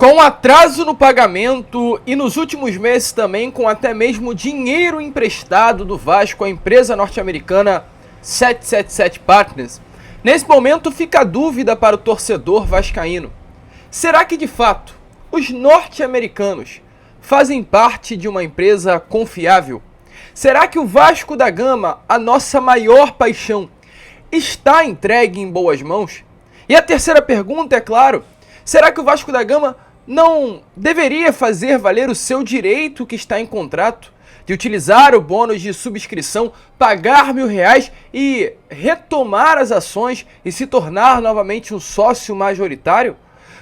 Com atraso no pagamento e nos últimos meses também com até mesmo dinheiro emprestado do Vasco à empresa norte-americana 777 Partners, nesse momento fica a dúvida para o torcedor vascaíno. Será que de fato os norte-americanos fazem parte de uma empresa confiável? Será que o Vasco da Gama, a nossa maior paixão, está entregue em boas mãos? E a terceira pergunta, é claro, será que o Vasco da Gama não deveria fazer valer o seu direito que está em contrato de utilizar o bônus de subscrição, pagar R$1.000 e retomar as ações e se tornar novamente um sócio majoritário?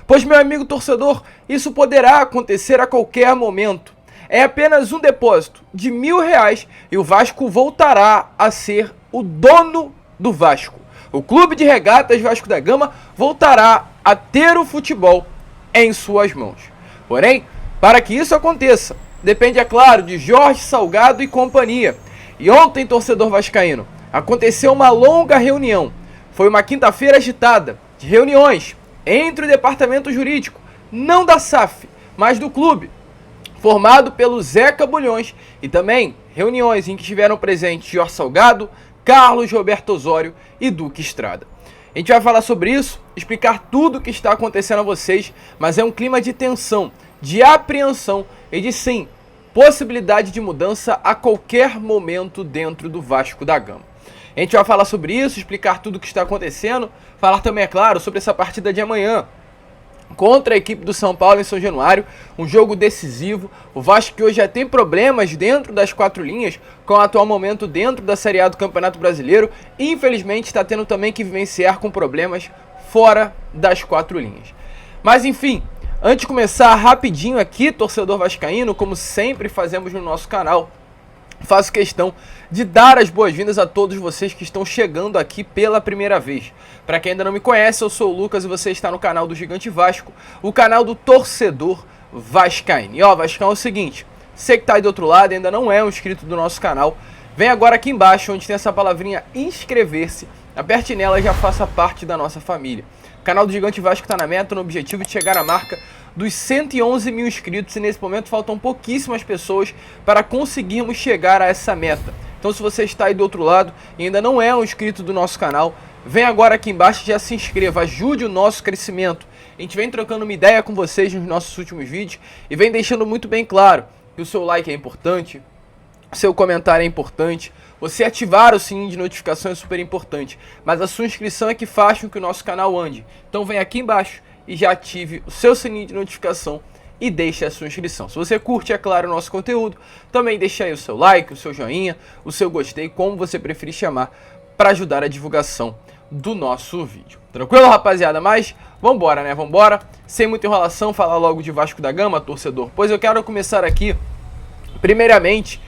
Pois, meu amigo torcedor, isso poderá acontecer a qualquer momento. É apenas um depósito de R$1.000 e o Vasco voltará a ser o dono do Vasco. O Clube de Regatas Vasco da Gama voltará a ter o futebol em suas mãos. Porém, para que isso aconteça, depende, é claro, de Jorge Salgado e companhia. E ontem, torcedor vascaíno, aconteceu uma longa reunião. Foi uma quinta-feira agitada, de reuniões entre o departamento jurídico, não da SAF, mas do clube, formado pelo Zeca Bulhões, e também reuniões em que estiveram presentes Jorge Salgado, Carlos Roberto Osório e Duque Estrada. A gente vai falar sobre isso, explicar tudo o que está acontecendo a vocês, mas é um clima de tensão, de apreensão e de sim, possibilidade de mudança a qualquer momento dentro do Vasco da Gama. A gente vai falar sobre isso, explicar tudo o que está acontecendo, falar também, é claro, sobre essa partida de amanhã contra a equipe do São Paulo em São Januário, um jogo decisivo. O Vasco que hoje já tem problemas dentro das quatro linhas, com o atual momento dentro da Série A do Campeonato Brasileiro, e infelizmente está tendo também que vivenciar com problemas fora das quatro linhas. Mas enfim, antes de começar rapidinho aqui, torcedor vascaíno, como sempre fazemos no nosso canal, faço questão de dar as boas-vindas a todos vocês que estão chegando aqui pela primeira vez. Para quem ainda não me conhece, eu sou o Lucas e você está no canal do Gigante Vasco, o canal do torcedor vascaíno. E ó, Vascão, é o seguinte, você que está aí do outro lado e ainda não é um inscrito do nosso canal, vem agora aqui embaixo onde tem essa palavrinha inscrever-se, aperte nela e já faça parte da nossa família. O canal do Gigante Vasco está na meta, no objetivo de chegar à marca dos 111 mil inscritos e nesse momento faltam pouquíssimas pessoas para conseguirmos chegar a essa meta. Então se você está aí do outro lado e ainda não é um inscrito do nosso canal, vem agora aqui embaixo e já se inscreva, ajude o nosso crescimento. A gente vem trocando uma ideia com vocês nos nossos últimos vídeos e vem deixando muito bem claro que o seu like é importante, o seu comentário é importante, você ativar o sininho de notificação é super importante, mas a sua inscrição é que faz com que o nosso canal ande. Então vem aqui embaixo e já ative o seu sininho de notificação e deixe a sua inscrição. Se você curte, é claro, o nosso conteúdo, também deixa aí o seu like, o seu joinha, o seu gostei, como você preferir chamar, para ajudar a divulgação do nosso vídeo. Tranquilo, rapaziada? Mas vambora, né? Vambora. Sem muita enrolação, falar logo de Vasco da Gama, torcedor. Pois eu quero começar aqui, primeiramente,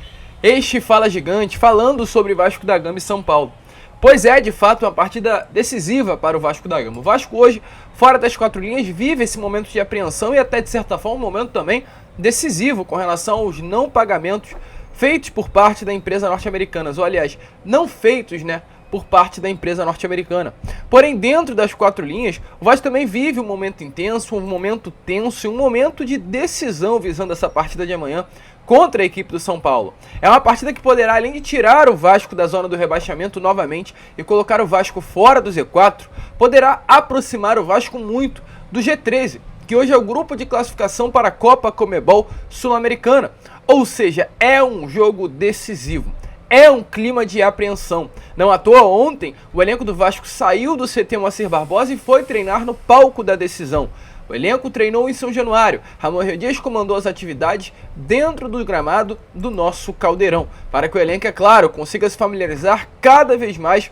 este Fala Gigante, falando sobre Vasco da Gama e São Paulo. Pois é, de fato, uma partida decisiva para o Vasco da Gama. O Vasco hoje, fora das quatro linhas, vive esse momento de apreensão e até, de certa forma, um momento também decisivo com relação aos não pagamentos feitos por parte da empresa norte-americana. Ou, aliás, não feitos, né, por parte da empresa norte-americana. Porém, dentro das quatro linhas, o Vasco também vive um momento intenso, um momento tenso e um momento de decisão visando essa partida de amanhã contra a equipe do São Paulo. É uma partida que poderá, além de tirar o Vasco da zona do rebaixamento novamente e colocar o Vasco fora do Z4, poderá aproximar o Vasco muito do G13, que hoje é o grupo de classificação para a Copa Conmebol Sul-Americana. Ou seja, é um jogo decisivo. É um clima de apreensão. Não à toa, ontem, o elenco do Vasco saiu do CT Moacir Barbosa e foi treinar no palco da decisão. O elenco treinou em São Januário. Ramon Dias comandou as atividades dentro do gramado do nosso Caldeirão, para que o elenco, é claro, consiga se familiarizar cada vez mais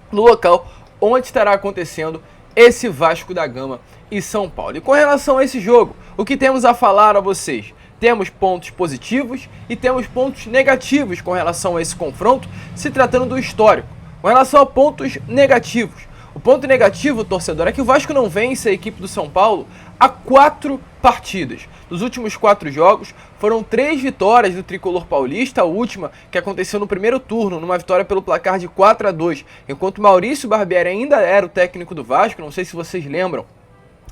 no local onde estará acontecendo esse Vasco da Gama e São Paulo. E com relação a esse jogo, o que temos a falar a vocês? Temos pontos positivos e temos pontos negativos com relação a esse confronto, se tratando do histórico. Com relação a pontos negativos, o ponto negativo, torcedor, é que o Vasco não vence a equipe do São Paulo há 4 partidas. Nos últimos 4 jogos, foram 3 vitórias do tricolor paulista, a última que aconteceu no primeiro turno, numa vitória pelo placar de 4-2, enquanto Maurício Barbieri ainda era o técnico do Vasco, não sei se vocês lembram,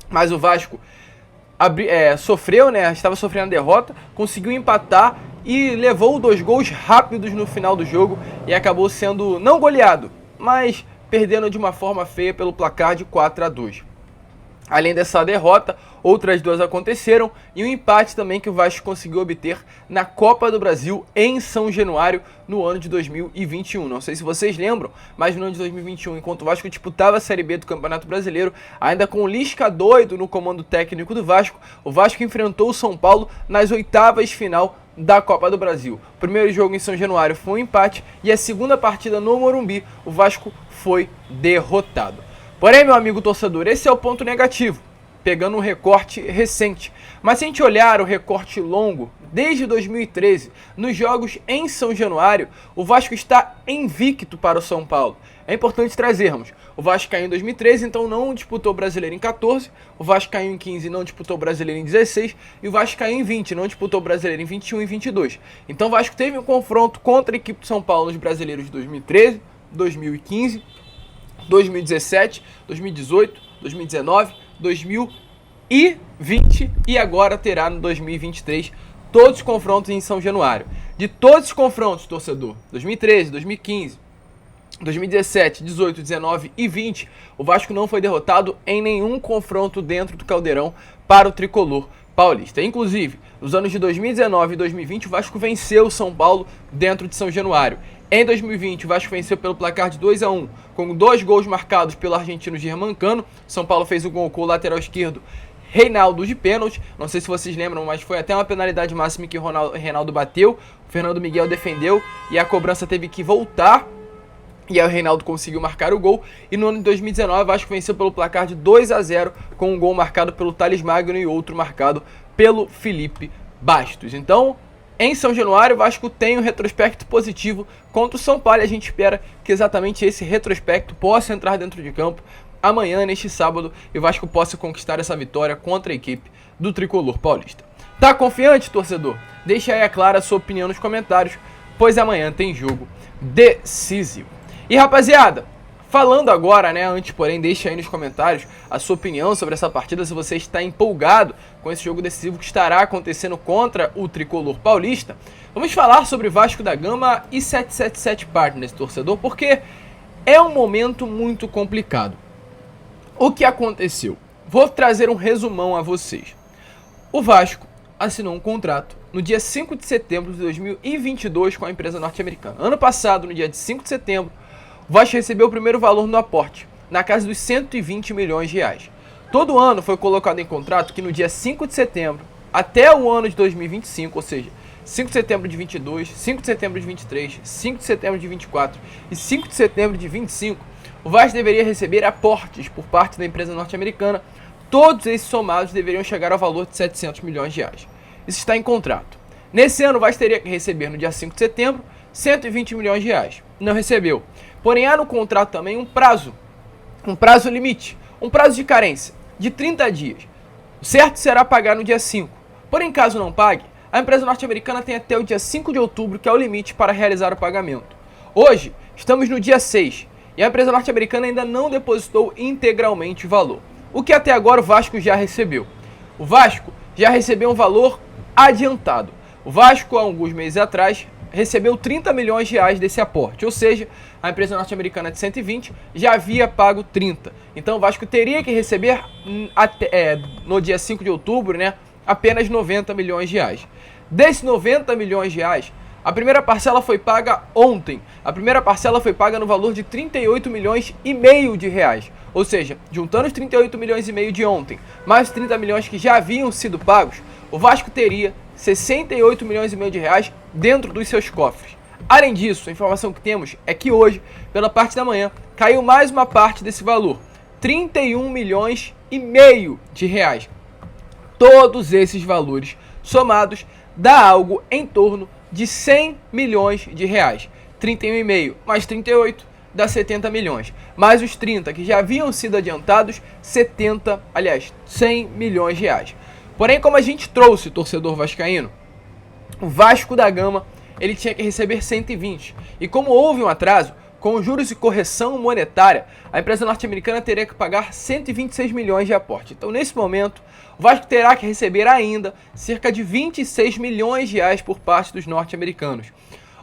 mas o Vasco sofreu, né? Estava sofrendo a derrota, conseguiu empatar e levou 2 gols rápidos no final do jogo e acabou sendo não goleado, mas perdendo de uma forma feia pelo placar de 4-2. Além dessa derrota, outras 2 aconteceram e um empate também que o Vasco conseguiu obter na Copa do Brasil em São Januário no ano de 2021. Não sei se vocês lembram, mas no ano de 2021, enquanto o Vasco disputava a Série B do Campeonato Brasileiro, ainda com o Lisca doido no comando técnico do Vasco, o Vasco enfrentou o São Paulo nas oitavas final da Copa do Brasil. O primeiro jogo em São Januário foi um empate e a segunda partida no Morumbi, o Vasco foi derrotado. Porém, meu amigo torcedor, esse é o ponto negativo, pegando um recorte recente. Mas se a gente olhar o recorte longo, desde 2013, nos jogos em São Januário, o Vasco está invicto para o São Paulo. É importante trazermos. O Vasco caiu em 2013, então não disputou o Brasileiro em 14, o Vasco caiu em 15 e não disputou o Brasileiro em 16, e o Vasco caiu em 20, não disputou o Brasileiro em 21 e 22. Então o Vasco teve um confronto contra a equipe de São Paulo nos Brasileiros de 2013, 2015, 2017, 2018, 2019, 2020 e agora terá no 2023 todos os confrontos em São Januário. De todos os confrontos, torcedor, 2013, 2015, 2017, 18, 19 e 20, o Vasco não foi derrotado em nenhum confronto dentro do Caldeirão para o tricolor paulista. Inclusive, nos anos de 2019 e 2020, o Vasco venceu o São Paulo dentro de São Januário. Em 2020, o Vasco venceu pelo placar de 2-1, com 2 gols marcados pelo argentino Germancano. São Paulo fez o gol com o lateral esquerdo Reinaldo de pênalti. Não sei se vocês lembram, mas foi até uma penalidade máxima que o Reinaldo bateu. O Fernando Miguel defendeu e a cobrança teve que voltar. E aí o Reinaldo conseguiu marcar o gol. E no ano de 2019, o Vasco venceu pelo placar de 2-0, com um gol marcado pelo Thales Magno e outro marcado pelo Felipe Bastos. Então, em São Januário, o Vasco tem um retrospecto positivo contra o São Paulo e a gente espera que exatamente esse retrospecto possa entrar dentro de campo amanhã, neste sábado, e o Vasco possa conquistar essa vitória contra a equipe do Tricolor Paulista. Tá confiante, torcedor? Deixa aí, é claro, a sua opinião nos comentários, pois amanhã tem jogo decisivo. E rapaziada, falando agora, né, antes porém, deixa aí nos comentários a sua opinião sobre essa partida, se você está empolgado com esse jogo decisivo que estará acontecendo contra o Tricolor Paulista. Vamos falar sobre Vasco da Gama e 777 Partners, torcedor, porque é um momento muito complicado. O que aconteceu? Vou trazer um resumão a vocês. O Vasco assinou um contrato no dia 5 de setembro de 2022 com a empresa norte-americana. Ano passado, no dia de 5 de setembro, o Vasco recebeu o primeiro valor no aporte, na casa dos 120 milhões de reais. Todo ano foi colocado em contrato que no dia 5 de setembro até o ano de 2025, ou seja, 5 de setembro de 22, 5 de setembro de 23, 5 de setembro de 24 e 5 de setembro de 25, o Vasco deveria receber aportes por parte da empresa norte-americana. Todos esses somados deveriam chegar ao valor de 700 milhões de reais. Isso está em contrato. Nesse ano, o Vasco teria que receber no dia 5 de setembro 120 milhões de reais. Não recebeu. Porém, há no contrato também um prazo limite, um prazo de carência de 30 dias. O certo será pagar no dia 5. Porém, caso não pague, a empresa norte-americana tem até o dia 5 de outubro, que é o limite para realizar o pagamento. Hoje, estamos no dia 6 e a empresa norte-americana ainda não depositou integralmente o valor. O que até agora o Vasco já recebeu. O Vasco já recebeu um valor adiantado. O Vasco, há alguns meses atrás, recebeu 30 milhões de reais desse aporte, ou seja, a empresa norte-americana de 120 já havia pago 30. Então o Vasco teria que receber no dia 5 de outubro, né, apenas 90 milhões de reais. Desses 90 milhões de reais, a primeira parcela foi paga ontem. A primeira parcela foi paga no valor de 38 milhões e meio de reais. Ou seja, juntando os 38 milhões e meio de ontem, mais os 30 milhões que já haviam sido pagos, o Vasco teria 68 milhões e meio de reais dentro dos seus cofres. Além disso, a informação que temos é que hoje, pela parte da manhã, caiu mais uma parte desse valor, 31 milhões e meio de reais. Todos esses valores somados dá algo em torno de 100 milhões de reais. 31,5 mais 38 dá 70 milhões. Mais os 30 que já haviam sido adiantados, 100 milhões de reais. Porém, como a gente trouxe, torcedor vascaíno, o Vasco da Gama ele tinha que receber 120. E como houve um atraso, com juros e correção monetária, a empresa norte-americana teria que pagar 126 milhões de aporte. Então, nesse momento, o Vasco terá que receber ainda cerca de 26 milhões de reais por parte dos norte-americanos.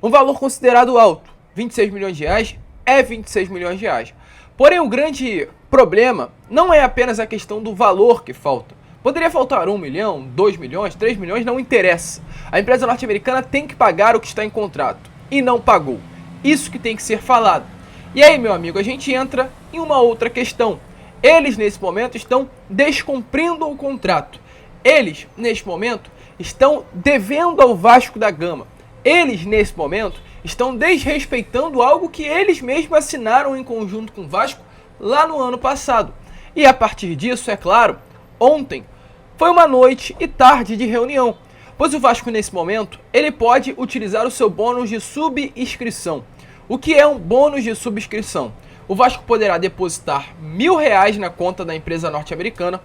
Um valor considerado alto. 26 milhões de reais é 26 milhões de reais. Porém, o grande problema não é apenas a questão do valor que falta. Poderia faltar 1 milhão, 2 milhões, 3 milhões, não interessa. A empresa norte-americana tem que pagar o que está em contrato e não pagou. Isso que tem que ser falado. E aí, meu amigo, a gente entra em uma outra questão. Eles, nesse momento, estão descumprindo o contrato. Eles, nesse momento, estão devendo ao Vasco da Gama. Eles, nesse momento, estão desrespeitando algo que eles mesmos assinaram em conjunto com o Vasco lá no ano passado. E a partir disso, é claro, ontem foi uma noite e tarde de reunião, pois o Vasco, nesse momento, ele pode utilizar o seu bônus de subscrição. O que é um bônus de subscrição? O Vasco poderá depositar R$1.000 na conta da empresa norte-americana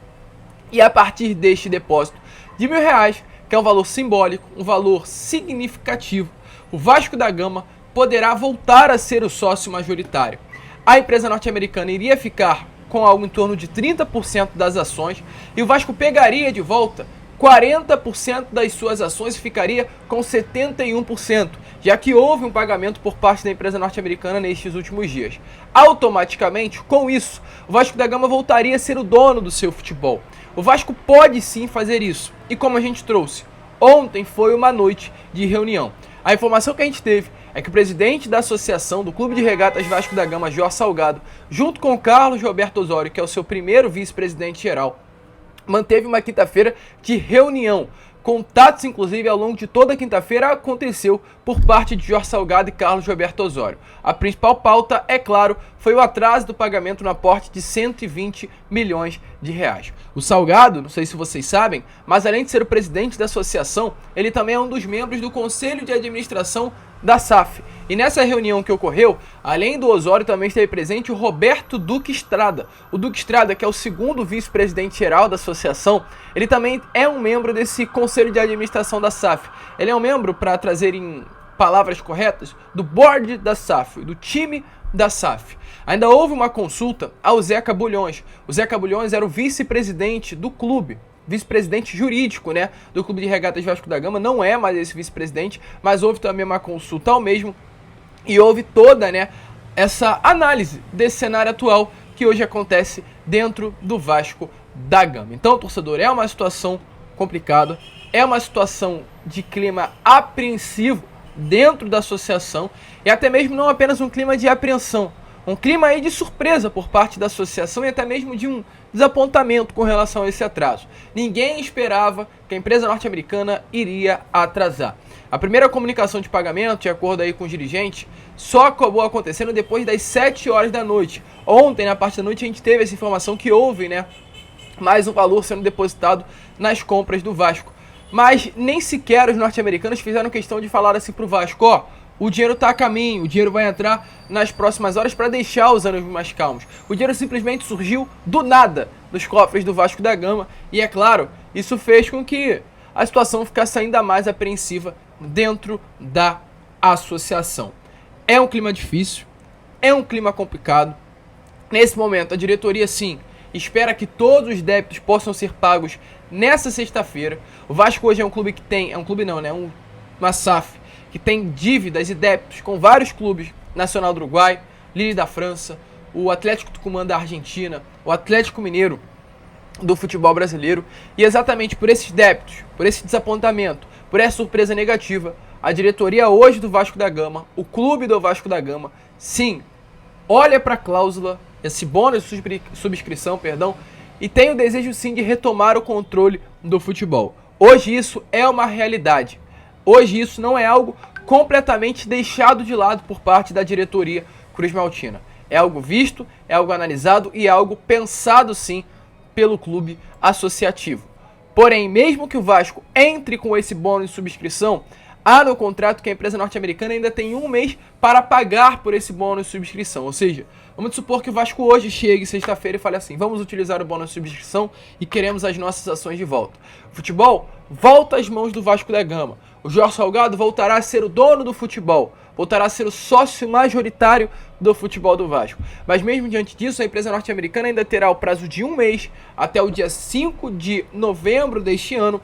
e a partir deste depósito de R$1.000, que é um valor simbólico, um valor significativo, o Vasco da Gama poderá voltar a ser o sócio majoritário. A empresa norte-americana iria ficar com algo em torno de 30% das ações e o Vasco pegaria de volta 40% das suas ações e ficaria com 71%, já que houve um pagamento por parte da empresa norte-americana nestes últimos dias. Automaticamente, com isso, o Vasco da Gama voltaria a ser o dono do seu futebol. O Vasco pode sim fazer isso, e como a gente trouxe, ontem foi uma noite de reunião. A informação que a gente teve é que o presidente da associação do Clube de Regatas Vasco da Gama, Jorge Salgado, junto com Carlos Roberto Osório, que é o seu primeiro vice-presidente geral, manteve uma quinta-feira de reunião. Contatos, inclusive, ao longo de toda a quinta-feira aconteceu por parte de Jorge Salgado e Carlos Roberto Osório. A principal pauta, é claro, foi o atraso do pagamento no aporte de 120 milhões de reais. O Salgado, não sei se vocês sabem, mas além de ser o presidente da associação, ele também é um dos membros do Conselho de Administração da SAF. E nessa reunião que ocorreu, além do Osório, também esteve presente o Roberto Duque Estrada. O Duque Estrada, que é o segundo vice-presidente geral da associação, ele também é um membro desse Conselho de Administração da SAF. Ele é um membro, para trazer em palavras corretas, do board da SAF, do time da SAF. Ainda houve uma consulta ao Zeca Bulhões. O Zeca Bulhões era o vice-presidente do clube, vice-presidente jurídico, né, do Clube de Regatas Vasco da Gama. Não é mais esse vice-presidente, mas houve também uma consulta ao mesmo e houve toda, né, essa análise desse cenário atual que hoje acontece dentro do Vasco da Gama. Então, torcedor, é uma situação complicada, é uma situação de clima apreensivo dentro da associação e até mesmo não apenas um clima de apreensão, um clima aí de surpresa por parte da associação e até mesmo de um desapontamento com relação a esse atraso. Ninguém esperava que a empresa norte-americana iria atrasar. A primeira comunicação de pagamento, de acordo aí com os dirigentes, só acabou acontecendo depois das 7 horas da noite. Ontem, na parte da noite, a gente teve essa informação que houve, né, mais um valor sendo depositado nas compras do Vasco. Mas nem sequer os norte-americanos fizeram questão de falar assim pro Vasco, ó, o dinheiro está a caminho, o dinheiro vai entrar nas próximas horas para deixar os ânimos mais calmos. O dinheiro simplesmente surgiu do nada dos cofres do Vasco da Gama e, é claro, isso fez com que a situação ficasse ainda mais apreensiva dentro da associação. É um clima difícil, é um clima complicado. Nesse momento, a diretoria, sim, espera que todos os débitos possam ser pagos nessa sexta-feira. O Vasco hoje é um clube que tem, uma SAF, que tem dívidas e débitos com vários clubes, Nacional do Uruguai, Lille da França, o Atlético Tucumã da Argentina, o Atlético Mineiro do futebol brasileiro. E exatamente por esses débitos, por esse desapontamento, por essa surpresa negativa, a diretoria hoje do Vasco da Gama, o clube do Vasco da Gama, sim, olha para a cláusula, esse bônus de subscrição, e tem o desejo sim de retomar o controle do futebol. Hoje isso é uma realidade. Hoje isso não é algo completamente deixado de lado por parte da diretoria cruzmaltina. É algo visto, é algo analisado e é algo pensado sim pelo clube associativo. Porém, mesmo que o Vasco entre com esse bônus de subscrição, há no contrato que a empresa norte-americana ainda tem 1 mês para pagar por esse bônus de subscrição. Ou seja, vamos supor que o Vasco hoje chegue sexta-feira e fale assim, vamos utilizar o bônus de subscrição e queremos as nossas ações de volta. O futebol volta às mãos do Vasco da Gama. O Jorge Salgado voltará a ser o dono do futebol. voltará a ser o sócio majoritário do futebol do Vasco. Mas mesmo diante disso, a empresa norte-americana ainda terá o prazo de um mês, até o dia 5 de novembro deste ano,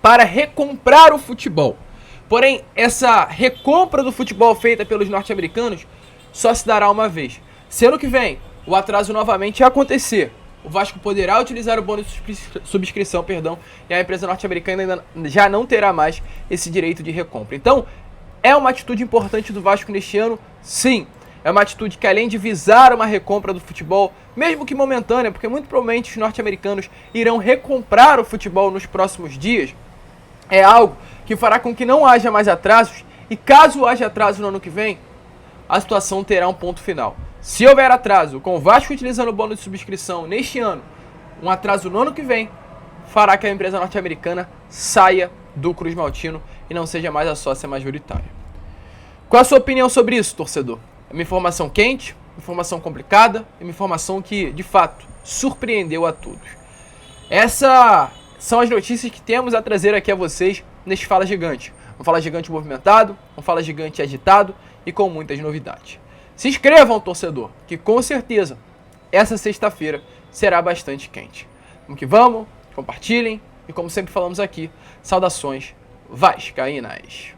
para recomprar o futebol. Porém, essa recompra do futebol feita pelos norte-americanos só se dará uma vez. Se ano que vem o atraso novamente acontecer, o Vasco poderá utilizar o bônus de subscrição, e a empresa norte-americana ainda já não terá mais esse direito de recompra. Então, é uma atitude importante do Vasco neste ano? Sim. É uma atitude que, além de visar uma recompra do futebol, mesmo que momentânea, porque muito provavelmente os norte-americanos irão recomprar o futebol nos próximos dias, é algo que fará com que não haja mais atrasos, e caso haja atraso no ano que vem, a situação terá um ponto final. Se houver atraso com o Vasco utilizando o bônus de subscrição neste ano, um atraso no ano que vem, fará que a empresa norte-americana saia do Cruz Maltino e não seja mais a sócia majoritária. Qual a sua opinião sobre isso, torcedor? É uma informação quente, informação complicada, é uma informação que, de fato, surpreendeu a todos. Essas são as notícias que temos a trazer aqui a vocês neste Fala Gigante. Um Fala Gigante movimentado, um Fala Gigante agitado e com muitas novidades. Se inscrevam, torcedor, que com certeza essa sexta-feira será bastante quente. Vamos que vamos, compartilhem e, como sempre falamos aqui, saudações vascaínas.